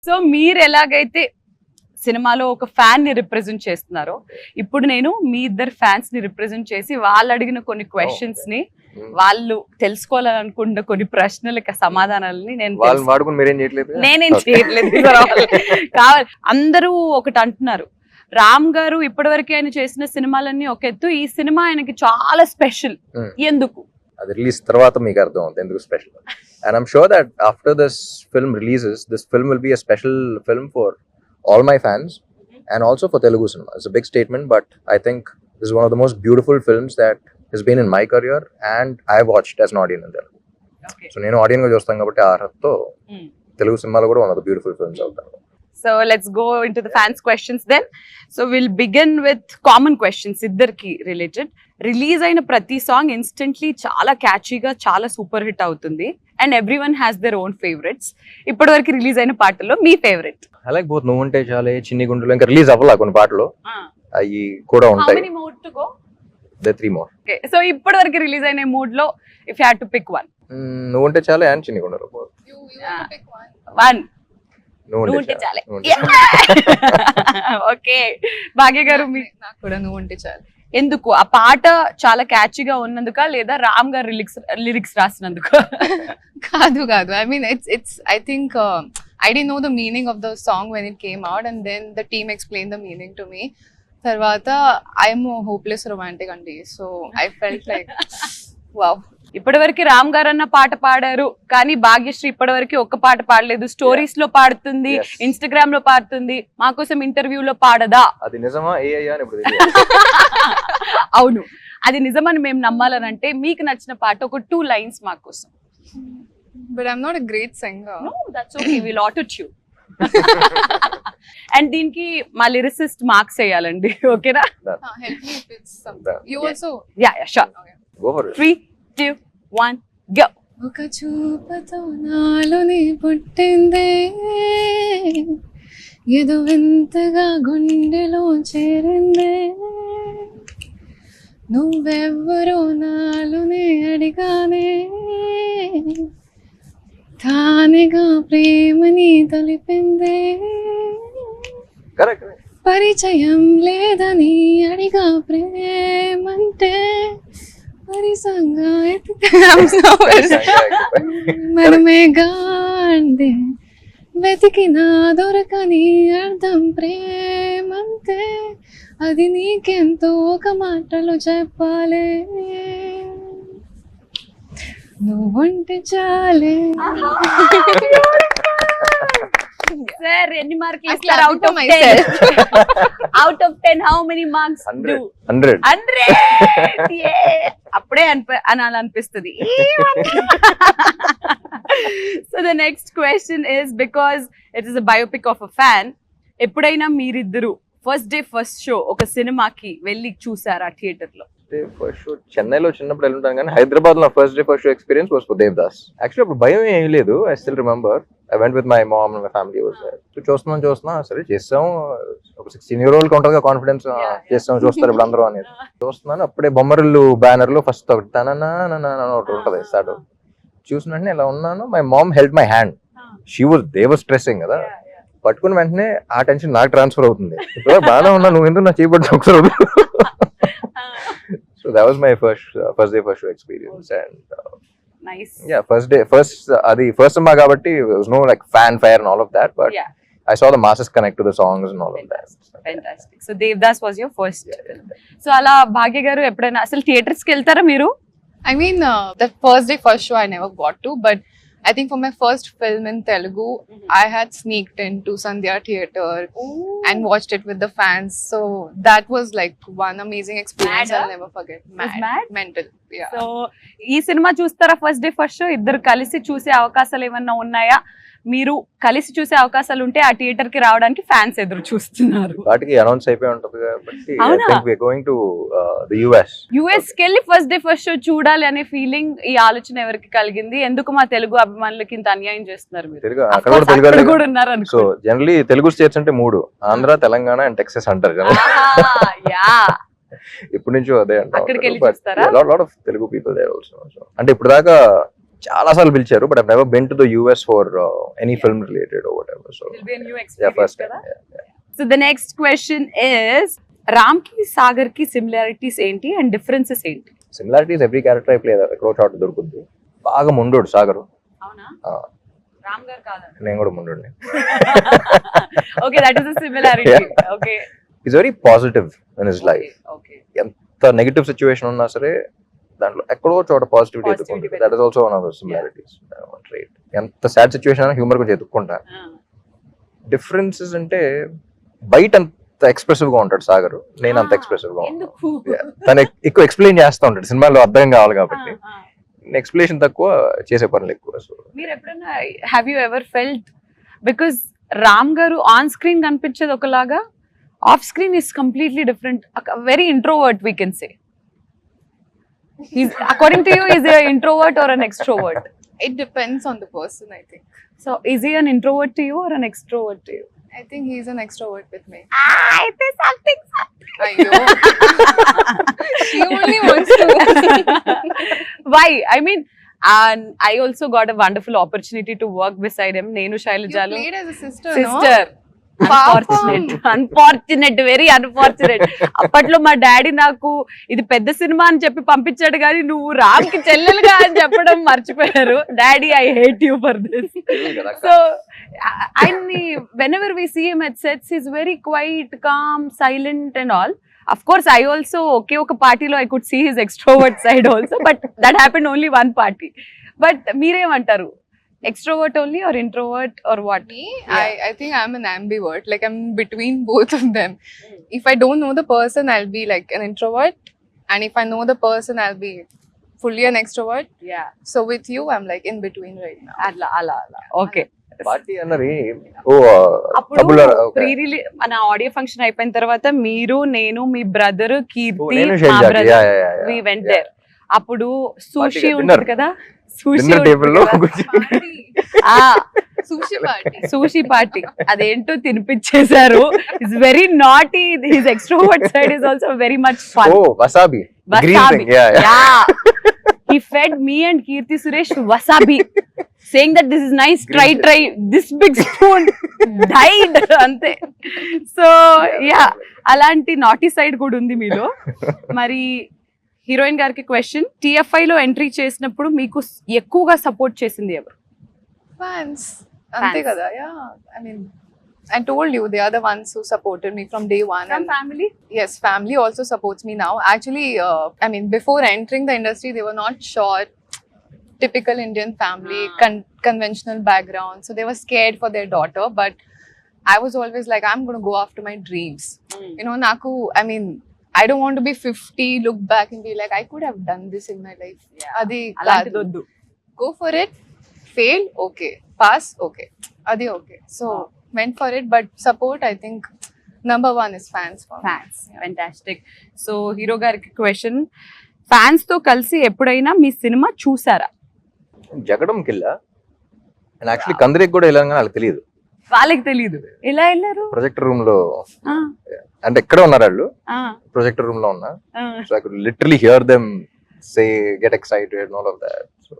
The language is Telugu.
సో మీరు ఎలాగైతే సినిమాలో ఒక ఫ్యాన్ ని రిప్రజెంట్ చేస్తున్నారో, ఇప్పుడు నేను మీ ఇద్దరు ఫ్యాన్స్ ని రిప్రజెంట్ చేసి వాళ్ళు అడిగిన కొన్ని క్వశ్చన్స్ ని, వాళ్ళు తెలుసుకోవాలనుకున్న కొన్ని ప్రశ్నలకి సమాధానాలని నేనేం చేయట్లేదు. కావాలి అందరూ ఒకటి అంటున్నారు, రామ్ గారు ఇప్పటివరకు ఆయన చేసిన సినిమాలన్నీ ఒక ఎత్తు, ఈ సినిమా ఆయనకి చాలా స్పెషల్. ఎందుకు? అది రిలీజ్ తర్వాత మీకు అర్థం అవుతుంది ఎందుకు special. And I'm sure that after this film releases, this film will be a special film for all my fans and also for Telugu cinema. It's a big statement, but I think this is one of the most beautiful films that has been in my career and I watched as an audience in Telugu. Okay. So nenu audience ga chustam kabatti aa artho Telugu cinema lo kuda one of the beautiful films out there. So let's go into the fans questions then. So we'll begin with common questions iddarki related. Release aina prati song instantly chaala catchy ga chaala super hit avutundi and everyone has their own favorites. ఇప్పటివరకు రిలీజ్ అయిన పాటల్లో మీ ఫేవరెట్? I like both. నువ్వు ఉంటే చాలే, చిన్ని గుండెలు, ఇంకా రిలీజ్ అవ్వాల కొన్ని పాటలు అవి కూడా ఉంటాయి. How many more to go? There 3 more. Okay, so ఇప్పటివరకు రిలీజ్ అయిన మూడ్ లో if you had to pick one. నువ్వు ఉంటే చాలే and చిన్ని గుండెలు. You want to pick one? One. నువ్వు ఉంటే చాలే. ఓకే, భాగ్య గారు మీ నాకు కూడా నువ్వు ఉంటే చాలు. ఎందుకు ఆ పాట చాలా క్యాచీగా ఉన్నందుక, లేదా రామ్ గారు లిరిక్స్ రాసినందుక? కాదు కాదు, I mean it's I think I didn't know the meaning of the song when it came out and then the team explained the meaning to me. తర్వాత I'm a hopeless romantic అండి, so I felt like wow. ఇప్పటివరకు రామ్ గారు అన్న పాట పాడారు, కానీ భాగ్యశ్రీ ఇప్పటివరకు ఒక్క పాట పాడలేదు. స్టోరీస్ లో పాడుతుంది, ఇన్స్టాగ్రామ్ లో పాడుతుంది, మా కోసం ఇంటర్వ్యూలో పాడదా? అది నిజమా ఏయ్యా అని ఇప్పుడు అవును, అది నిజమని మేము నమ్మాలనంటే మీకు నచ్చిన పాట ఒక 2 lines మా కోసం. But I'm not a great singer. No, that's okay, we'll auto-tune. And దీనికి మా లిరిసిస్ట్ మార్క్స్ వేయాలండి, ఓకేనా? Help me if it's something. You also? Yeah, sure. Okay. Go for it. 3, 2, 1, go. ఒక చూపుతో నాలోని పుట్టిందే, ఏదో వింతగా గుండెలో చేరిందే, నువ్వెవ్వరో నాలోనే అడిగానే, తానేగా ప్రేమని తెలిపిందే, కరెక్ట్. పరిచయం లేదని అడిగా ప్రేమంటే, పరిసంగా మనమేగా అందే, వెతికినా దొరకని అర్థం ప్రేమంతే, అది నీకెంతో ఒక మాటలో చెప్పాలే, నువ్వుంటే చాలే. సార్ ఎన్ని మార్కులు ఇస్తారు out of 10? Out of 10 how many marks? 100. 100. అప్పుడే అనాలనిపిస్తుంది. So the next question is, because it is a biopic of a fan, ఎప్పుడైనా మీరిద్దరు ఫస్ట్ డే ఫస్ట్ షో ఒక సినిమాకి వెళ్ళి చూసారా థియేటర్ లో? ఫస్ట్ షో చెన్నైలో చిన్నప్పుడు వెళ్ళుంటాను, కానీ హైదరాబాద్ లో first day first show experience was for Devdas. Actually అప్పుడు భయం ఏం లేదు. I still remember I went with my mom and my family was there. So చూస్తున్నా సరే చేస్తాం, ఒక 16-year-old కి ఉంటుంది కాన్ఫిడెన్స్, చేస్తాం చూస్తారు ఇప్పుడు అందరూ అనేది. చూస్తున్నాను, అప్పుడే బొమ్మరిల్లు బ్యానర్ లో ఫస్ట్ ఒకటి ఒకటి ఉంటుంది స్టార్ట్. చూసిన వెంటనే ఇలా ఉన్నాను, my mom held my hand, they was stressing కదా, పట్టుకున్న వెంటనే ఆ టెన్షన్ నాకు ట్రాన్స్ఫర్ అవుతుంది. ఇప్పుడు బాగానే ఉన్నా, నువ్వు ఎందుకు నా చేయబడి ఒకసారి. So that was my first day first show experience, and nice. Yeah, first cinema kabatti there was no like fanfare and all of that, but Yeah. I saw the masses connect to the songs and all of that. Fantastic. So Devdas was your first. So అలా భాగ్య గారు ఎప్పుడైనా అసలు థియేటర్స్ కి వెళ్తారా మీరు? I mean, the first day first show I never got to, but I think for my first film in Telugu, I had sneaked into Sandhya Theatre and watched it with the fans. So that was like one amazing experience. Mad, I'll never forget. mad? Mental. Yeah. So ఈ సినిమా చూస్తారా ఫస్ట్ డే ఫస్ట్ షో? ఇద్దరు కలిసి చూసే అవకాశాలు ఏమన్నా ఉన్నాయా? మీరు కలిసి చూసే అవకాశాలు ఉంటే ఆ థియేటర్ కి రావడానికి ఫ్యాన్స్ ఎదురు చూస్తున్నారు. వాటికి అనౌన్స్ అయిపోయి ఉంటుంది కాబట్టి I అవునా? think we are going to the US. US కి వెళ్ళి ఫస్ట్ డే ఫస్ట్ షో చూడాలి అనే ఫీలింగ్, ఈ ఆలోచన ఎవరికి కలిగింది? ఎందుకు మా తెలుగు అభిమానులకి ఇంత అన్యాయం చేస్తున్నారు మీరు? తెలుగు Of అక్కడ course, కూడా అక్కడ తెలుగు. కూడా ఉన్నారు అనుకో. సో జనరలీ తెలుగు స్టేట్స్ అంటే 3, ఆంధ్ర, తెలంగాణ అండ్ టెక్సస్ అంటారు కదా. యా, ఇప్పటి నుంచో అదే అంటారు. అక్కడికి వెళ్ళి చూస్తారా? Lot of Telugu people there also. అంటే ఇప్పుడు దాకా చాలా సార్లు పిలిచారు, but I never been to the US for any film related or whatever. So It'll be a new yeah, experience first కదా? time. Yeah. So the next question is, Ram కి సాగర్ కి similarities ఏంటి and differences ఏంటి? Similarities, every character I play ఎక్కడో చోట దొరుకుద్ది. బాగా ముండోడు సాగరు. అవునా? Ah, రామ్ గారు కాదండి. నేను కూడా ముండోడిని. Okay, that is a similarity. Okay. He's very positive in his life. Okay. ఎంత నెగటివ్ సిచ్యువేషన్ ఉన్నా సరే దాంట్లో ఎక్కడో చోట పాజిటివిటీ Positivity ఎత్తుకుంటారు. That is also one of the similarities. Right. ఎంత సాడ్ సిచ్యువేషన్ అయినా హ్యూమర్ కొంచెం ఎత్తుక్కుంటారు. డిఫరెన్సెస్ అంటే బయట అంత ఎక్స్ప్రెసివ్ గా ఉంటాడు సాగర్, నేను అంత ఎక్స్ప్రెసివ్ గా ఉంటాను. ఎందుకు? తను ఎక్కువ ఎక్స్ప్లెయిన్ చేస్తూ ఉంటాడు, సినిమాలో అర్థం కావాలి కాబట్టి. ఎక్స్ప్లెనేషన్ తక్కువ, చేసే పనులు ఎక్కువ. సో మీరు ఎప్పుడైనా have you ever felt, because Ram గారు ఆన్ స్క్రీన్ కనిపించేది ఒకలాగా, off screen is completely different, very introvert we can say. According to you is a introvert or an extrovert? It depends on the person, I think. So is he an introvert to you or an extrovert to you? I think he's an extrovert with me. అయితే something. Ayyo. She only wants to. Why? I mean, and I also got a wonderful opportunity to work beside him. Nenu You Shailajalu played as a sister, sister. Unfortunate, very unfortunate. అప్పట్లో మా డాడీ నాకు ఇది పెద్ద సినిమా అని చెప్పి పంపించాడు, కానీ నువ్వు రామ్ కి చెల్లెలుగా అని చెప్పడం మర్చిపోయారు. Daddy, I hate you for this. So ఆయన్ని whenever we see him at sets, is very quiet, calm, silent and all. Of course I also ఒకే ఒక పార్టీలో I could see his extrovert side also, but that happened only one party. But మీరేమంటారు, extrovert only or introvert or what? Me, I think I'm an ambivert. Like I'm between both of them. If I don't know the person, I'll be like an introvert, and if I know the person, I'll be fully an extrovert. Yeah, So with you, I'm like in between right now. అలా ఓకే. పార్టీ అన్నది ఓ అప్పుడు తబులర్. ప్రీ రిలీజ్ మన ఆడియో ఫంక్షన్ అయిపోయిన తర్వాత మీరు, నేను, మీ బ్రదర్ కీర్తి, నేను మా Shailja, brother, yeah. We went there. అప్పుడు సూషి Dinner. ఉంటుంది కదా, సూషి డిన్నర్ టేబుల్ లో Sushi party. సూషి పార్టీ అదేంటో తినిపించేశారు. It's very naughty. His extrovert side is also very much fun. Oh wasabi, green thing. He fed me and Kirti Suresh wasabi, saying that this is nice, try this big spoon. Died ante. So yeah, అలాంటి నాటీ సైడ్ కూడా ఉంది మీలో. మరి హీరోయిన్ గారికి క్వశ్చన్, TFI లో ఎంట్రీ చేసినప్పుడు మీకు ఎక్కువగా సపోర్ట్ చేసింది ఎవరు? Fans. Ante kada, yeah. I mean, I told you they are the ones who supported me from day one. From And family? yes, family also supports me now. Actually, I mean, before entering the industry, they were not sure. Typical Indian family, conventional background. So they were scared for their daughter. But I was always like, I'm going to go after my dreams. You know, Naku, I mean, I don't want to be 50, look back and be like, I could have done this in my life. Adi అలాంటిది kaadu. వద్దు. Go for it. Fail, okay. Pass, okay. Adi okay. So went for it, but support, I think number one is fans for me. Fans, fantastic. So hero గారికి క్వశ్చన్, ఫ్యాన్స్ తో కలిసి ఎప్పుడైనా మీ సినిమా చూసారా? జగడం కిల్లా. అండ్ యాక్చువల్లీ కందిరికి కూడా వెళ్ళాను కానీ వాళ్ళకి తెలియదు. వాళ్ళకి తెలియదు. ఎలా వెళ్ళారు? ప్రొజెక్టర్ రూమ్ లో, ఆ, అంటే ఎక్కడ ఉన్నారు వాళ్ళు, ఆ, ప్రొజెక్టర్ రూమ్ లో ఉన్నా. ఆ. So I could literally here them say, get excited and all of that. So